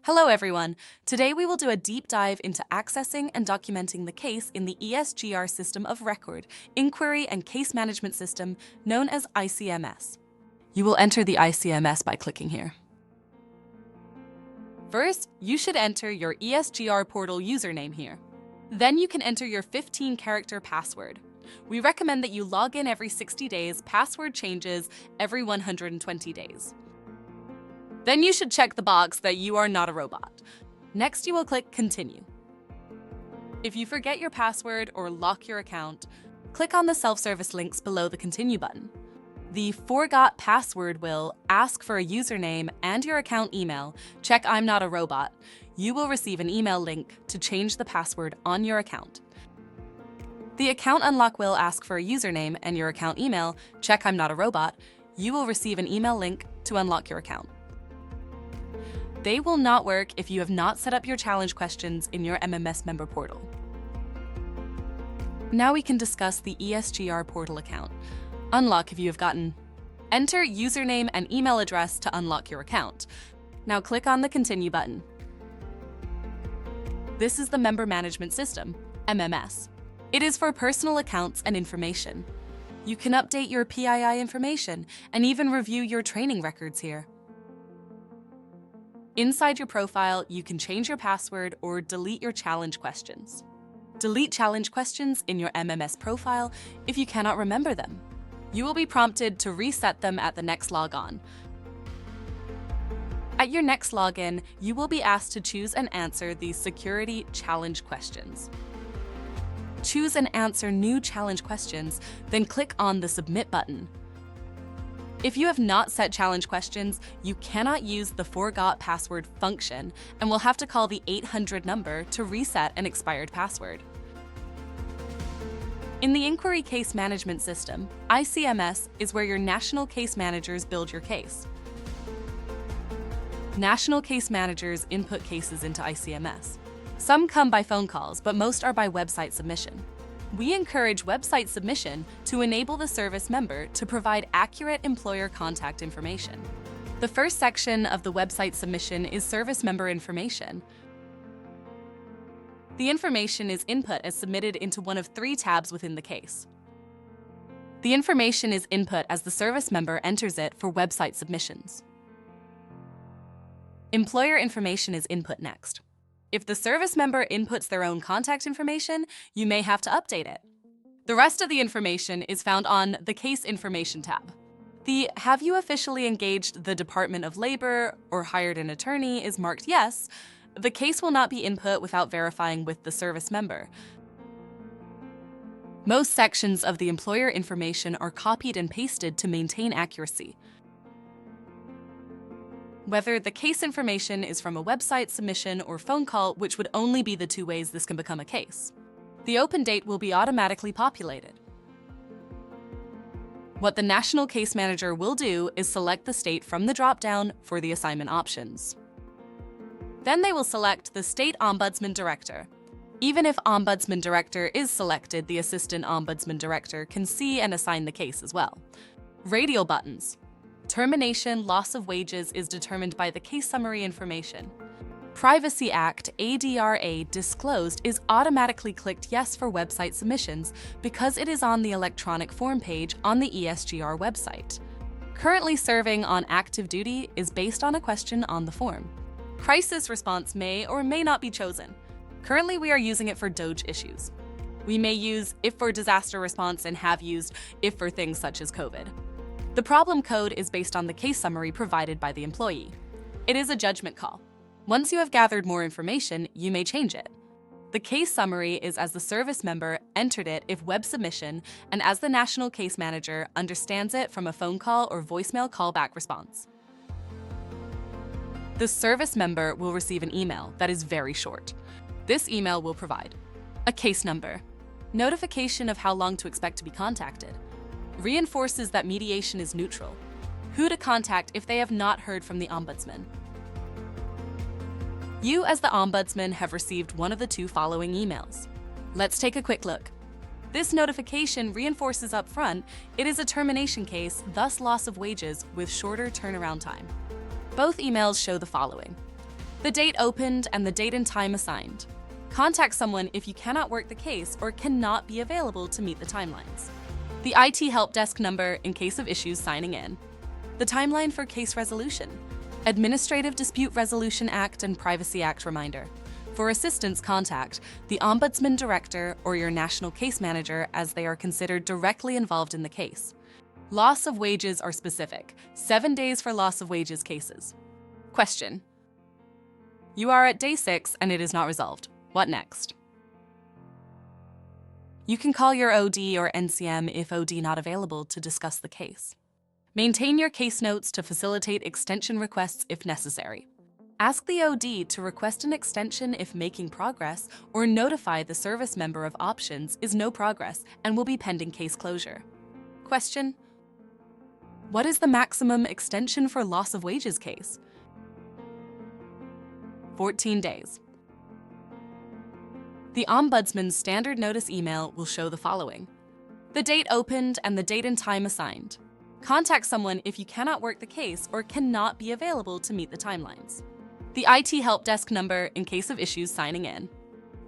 Hello everyone! Today we will do a deep dive into accessing and documenting the case in the ESGR System of Record, Inquiry and Case Management System, known as ICMS. You will enter the ICMS by clicking here. First, you should enter your ESGR portal username here. Then you can enter your 15-character password. We recommend that you log in every 60 days, password changes every 120 days. Then you should check the box that you are not a robot. Next, you will click Continue. If you forget your password or lock your account, click on the self-service links below the Continue button. The Forgot Password will ask for a username and your account email. Check I'm not a robot. You will receive an email link to change the password on your account. The Account Unlock will ask for a username and your account email. Check I'm not a robot. You will receive an email link to unlock your account. They will not work if you have not set up your challenge questions in your MMS member portal. Now we can discuss the ESGR portal account. Unlock if you have gotten. Enter username and email address to unlock your account. Now click on the Continue button. This is the Member Management System, MMS. It is for personal accounts and information. You can update your PII information and even review your training records here. Inside your profile, you can change your password or delete your challenge questions. Delete challenge questions in your MMS profile if you cannot remember them. You will be prompted to reset them at the next logon. At your next login, you will be asked to choose and answer the security challenge questions. Choose and answer new challenge questions, then click on the Submit button. If you have not set challenge questions, you cannot use the Forgot Password function and will have to call the 800 number to reset an expired password. In the Inquiry Case Management System, ICMS is where your national case managers build your case. National case managers input cases into ICMS. Some come by phone calls, but most are by website submission. We encourage website submission to enable the service member to provide accurate employer contact information. The first section of the website submission is service member information. The information is input as submitted into one of 3 tabs within the case. The information is input as the service member enters it for website submissions. Employer information is input next. If the service member inputs their own contact information, you may have to update it. The rest of the information is found on the Case Information tab. The Have you officially engaged the Department of Labor or hired an attorney is marked yes. The case will not be input without verifying with the service member. Most sections of the employer information are copied and pasted to maintain accuracy. Whether the case information is from a website submission or phone call, which would only be the 2 ways this can become a case. The open date will be automatically populated. What the National Case Manager will do is select the state from the drop-down for the assignment options. Then they will select the State Ombudsman Director. Even if Ombudsman Director is selected, the Assistant Ombudsman Director can see and assign the case as well. Radial buttons. Termination, loss of wages is determined by the case summary information. Privacy Act ADRA disclosed is automatically clicked yes for website submissions because it is on the electronic form page on the ESGR website. Currently serving on active duty is based on a question on the form. Crisis response may or may not be chosen. Currently we are using it for DOJ issues. We may use if for disaster response and have used if for things such as COVID. The problem code is based on the case summary provided by the employee. It is a judgment call. Once you have gathered more information, you may change it. The case summary is as the service member entered it if web submission and as the National Case Manager understands it from a phone call or voicemail callback response. The service member will receive an email that is very short. This email will provide a case number, notification of how long to expect to be contacted, reinforces that mediation is neutral, who to contact if they have not heard from the Ombudsman. You as the Ombudsman have received one of the 2 following emails. Let's take a quick look. This notification reinforces up front it is a termination case, thus loss of wages with shorter turnaround time. Both emails show the following. the date opened, and the date and time assigned. Contact someone if you cannot work the case or cannot be available to meet the timelines. The IT help desk number in case of issues signing in. The timeline for case resolution. Administrative Dispute Resolution Act and Privacy Act reminder. For assistance, contact the Ombudsman Director or your National Case Manager as they are considered directly involved in the case. Loss of wages are specific. 7 days for loss of wages cases. Question. You are at day 6 and it is not resolved. What next? You can call your OD or NCM if OD not available to discuss the case. Maintain your case notes to facilitate extension requests if necessary. Ask the OD to request an extension if making progress, or notify the service member of options is no progress and will be pending case closure. Question. What is the maximum extension for loss of wages case? 14 days. The Ombudsman's standard notice email will show the following: the date opened and the date and time assigned. Contact someone if you cannot work the case or cannot be available to meet the timelines. The IT help desk number in case of issues signing in.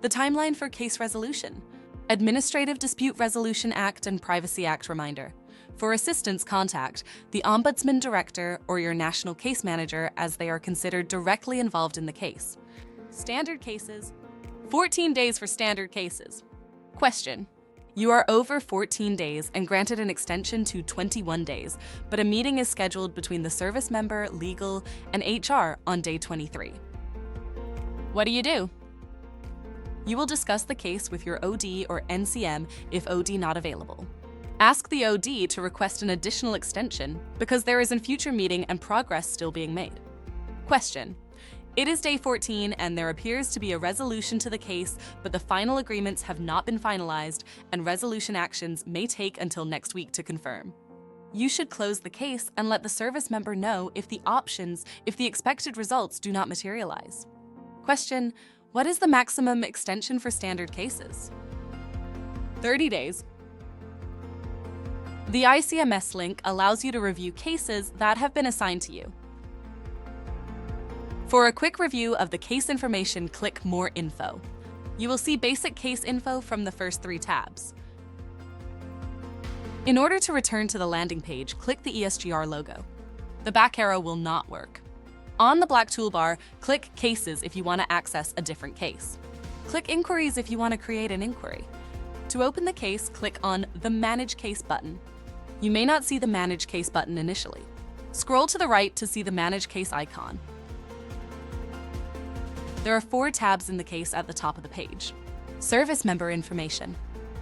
The timeline for case resolution. Administrative Dispute Resolution Act and Privacy Act reminder. For assistance, contact the Ombudsman Director or your National Case Manager as they are considered directly involved in the case. Standard cases. 14 days for standard cases. Question. You are over 14 days and granted an extension to 21 days, but a meeting is scheduled between the service member, legal, and HR on day 23. What do? You will discuss the case with your OD or NCM if OD not available. Ask the OD to request an additional extension because there is a future meeting and progress still being made. Question. It is day 14 and there appears to be a resolution to the case, but the final agreements have not been finalized and resolution actions may take until next week to confirm. You should close the case and let the service member know if the expected results do not materialize. Question. What is the maximum extension for standard cases? 30 days. The ICMS link allows you to review cases that have been assigned to you. For a quick review of the case information, click More Info. You will see basic case info from the first 3 tabs. In order to return to the landing page, click the ESGR logo. The back arrow will not work. On the black toolbar, click Cases if you want to access a different case. Click Inquiries if you want to create an inquiry. To open the case, click on the Manage Case button. You may not see the Manage Case button initially. Scroll to the right to see the Manage Case icon. There are 4 tabs in the case at the top of the page. Service member information.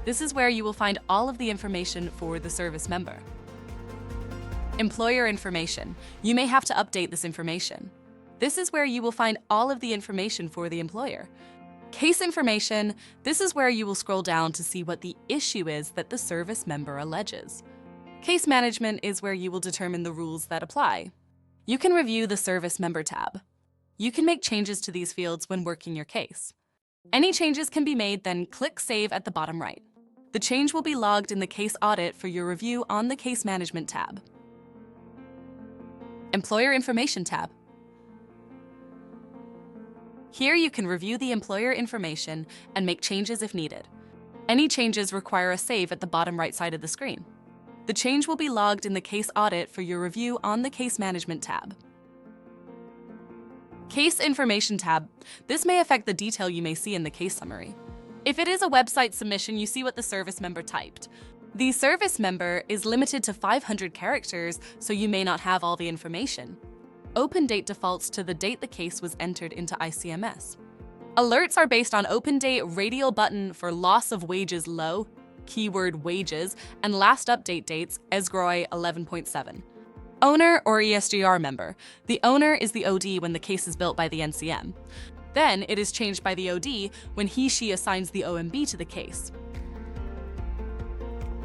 This is where you will find all of the information for the service member. Employer information. You may have to update this information. This is where you will find all of the information for the employer. Case information. This is where you will scroll down to see what the issue is that the service member alleges. Case management is where you will determine the rules that apply. You can review the service member tab. You can make changes to these fields when working your case. Any changes can be made, then click Save at the bottom right. The change will be logged in the case audit for your review on the Case Management tab. Employer Information tab. Here you can review the employer information and make changes if needed. Any changes require a save at the bottom right side of the screen. The change will be logged in the case audit for your review on the Case Management tab. Case Information tab. This may affect the detail you may see in the case summary. If it is a website submission, you see what the service member typed. The service member is limited to 500 characters, so you may not have all the information. Open date defaults to the date the case was entered into ICMS. Alerts are based on open date, radial button for loss of wages low, keyword wages, and last update dates, ESGROI 11.7. Owner or ESGR member. The owner is the OD when the case is built by the NCM. Then it is changed by the OD when he/she assigns the OMB to the case.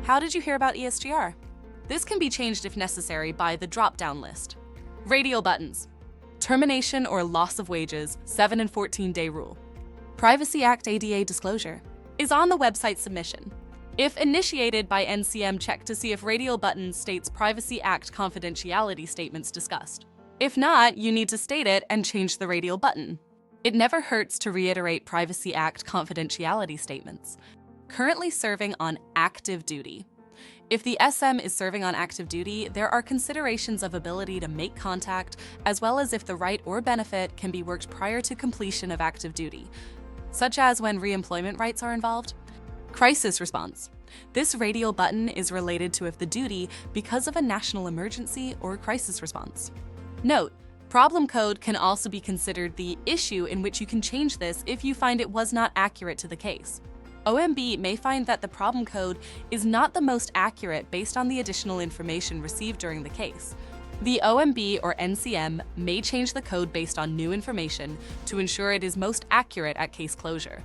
How did you hear about ESGR? This can be changed if necessary by the drop-down list. Radial buttons. Termination or loss of wages, 7 and 14-day rule. Privacy Act ADA disclosure is on the website submission. If initiated by NCM, check to see if radial button states Privacy Act confidentiality statements discussed. If not, you need to state it and change the radial button. It never hurts to reiterate Privacy Act confidentiality statements. Currently serving on active duty. If the SM is serving on active duty, there are considerations of ability to make contact, as well as if the right or benefit can be worked prior to completion of active duty, such as when reemployment rights are involved. Crisis response. This radial button is related to if the duty because of a national emergency or crisis response. Note, problem code can also be considered the issue in which you can change this if you find it was not accurate to the case. OMB may find that the problem code is not the most accurate based on the additional information received during the case. The OMB or NCM may change the code based on new information to ensure it is most accurate at case closure.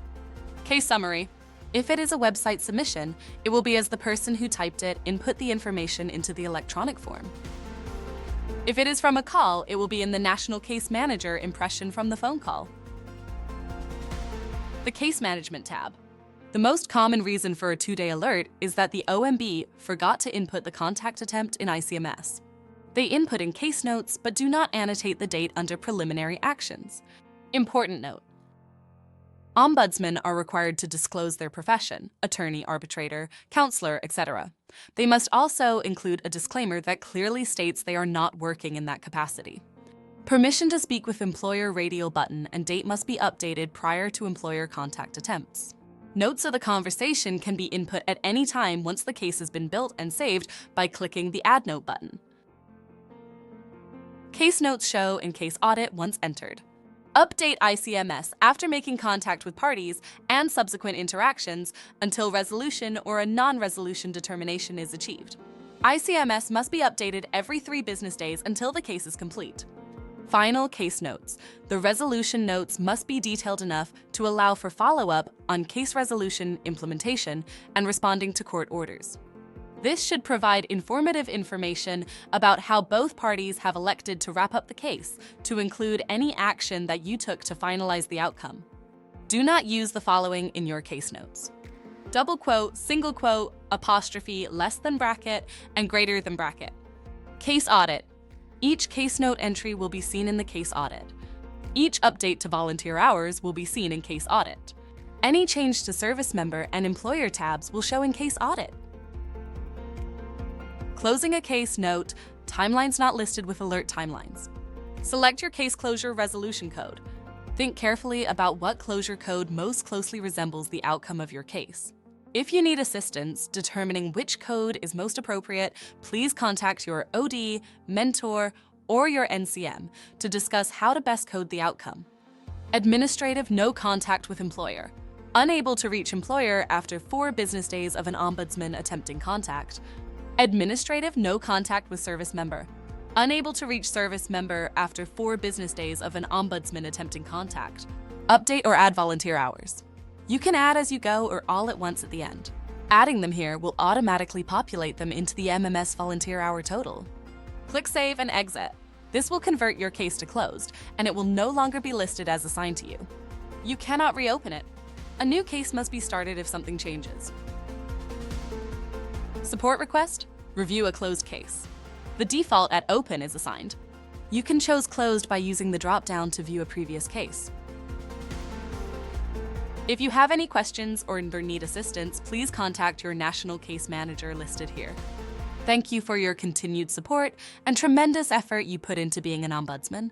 Case summary. If it is a website submission, it will be as the person who typed it input the information into the electronic form. If it is from a call, it will be in the National Case Manager impression from the phone call. The Case Management tab. The most common reason for a 2-day alert is that the OMB forgot to input the contact attempt in ICMS. They input in case notes but do not annotate the date under preliminary actions. Important note. Ombudsmen are required to disclose their profession, attorney, arbitrator, counselor, etc. They must also include a disclaimer that clearly states they are not working in that capacity. Permission to speak with employer radial button and date must be updated prior to employer contact attempts. Notes of the conversation can be input at any time once the case has been built and saved by clicking the Add Note button. Case notes show in case audit once entered. Update ICMS after making contact with parties and subsequent interactions until resolution or a non-resolution determination is achieved. ICMS must be updated every 3 business days until the case is complete. Final case notes. The resolution notes must be detailed enough to allow for follow-up on case resolution implementation and responding to court orders. This should provide informative information about how both parties have elected to wrap up the case, to include any action that you took to finalize the outcome. Do not use the following in your case notes: double quote, single quote, apostrophe, less than bracket, and greater than bracket. Case audit. Each case note entry will be seen in the case audit. Each update to volunteer hours will be seen in case audit. Any change to service member and employer tabs will show in case audit. Closing a case note, timelines not listed with alert timelines. Select your case closure resolution code. Think carefully about what closure code most closely resembles the outcome of your case. If you need assistance determining which code is most appropriate, please contact your OD, mentor, or your NCM to discuss how to best code the outcome. Administrative no contact with employer. Unable to reach employer after 4 business days of an ombudsman attempting contact. Administrative no contact with service member. Unable to reach service member after 4 business days of an ombudsman attempting contact. Update or add volunteer hours. You can add as you go or all at once at the end. Adding them here will automatically populate them into the MMS volunteer hour total. Click Save and Exit. This will convert your case to closed, and it will no longer be listed as assigned to you. You cannot reopen it. A new case must be started if something changes. Support request, review a closed case. The default at Open is assigned. You can choose Closed by using the drop-down to view a previous case. If you have any questions or need assistance, please contact your National Case Manager listed here. Thank you for your continued support and tremendous effort you put into being an ombudsman.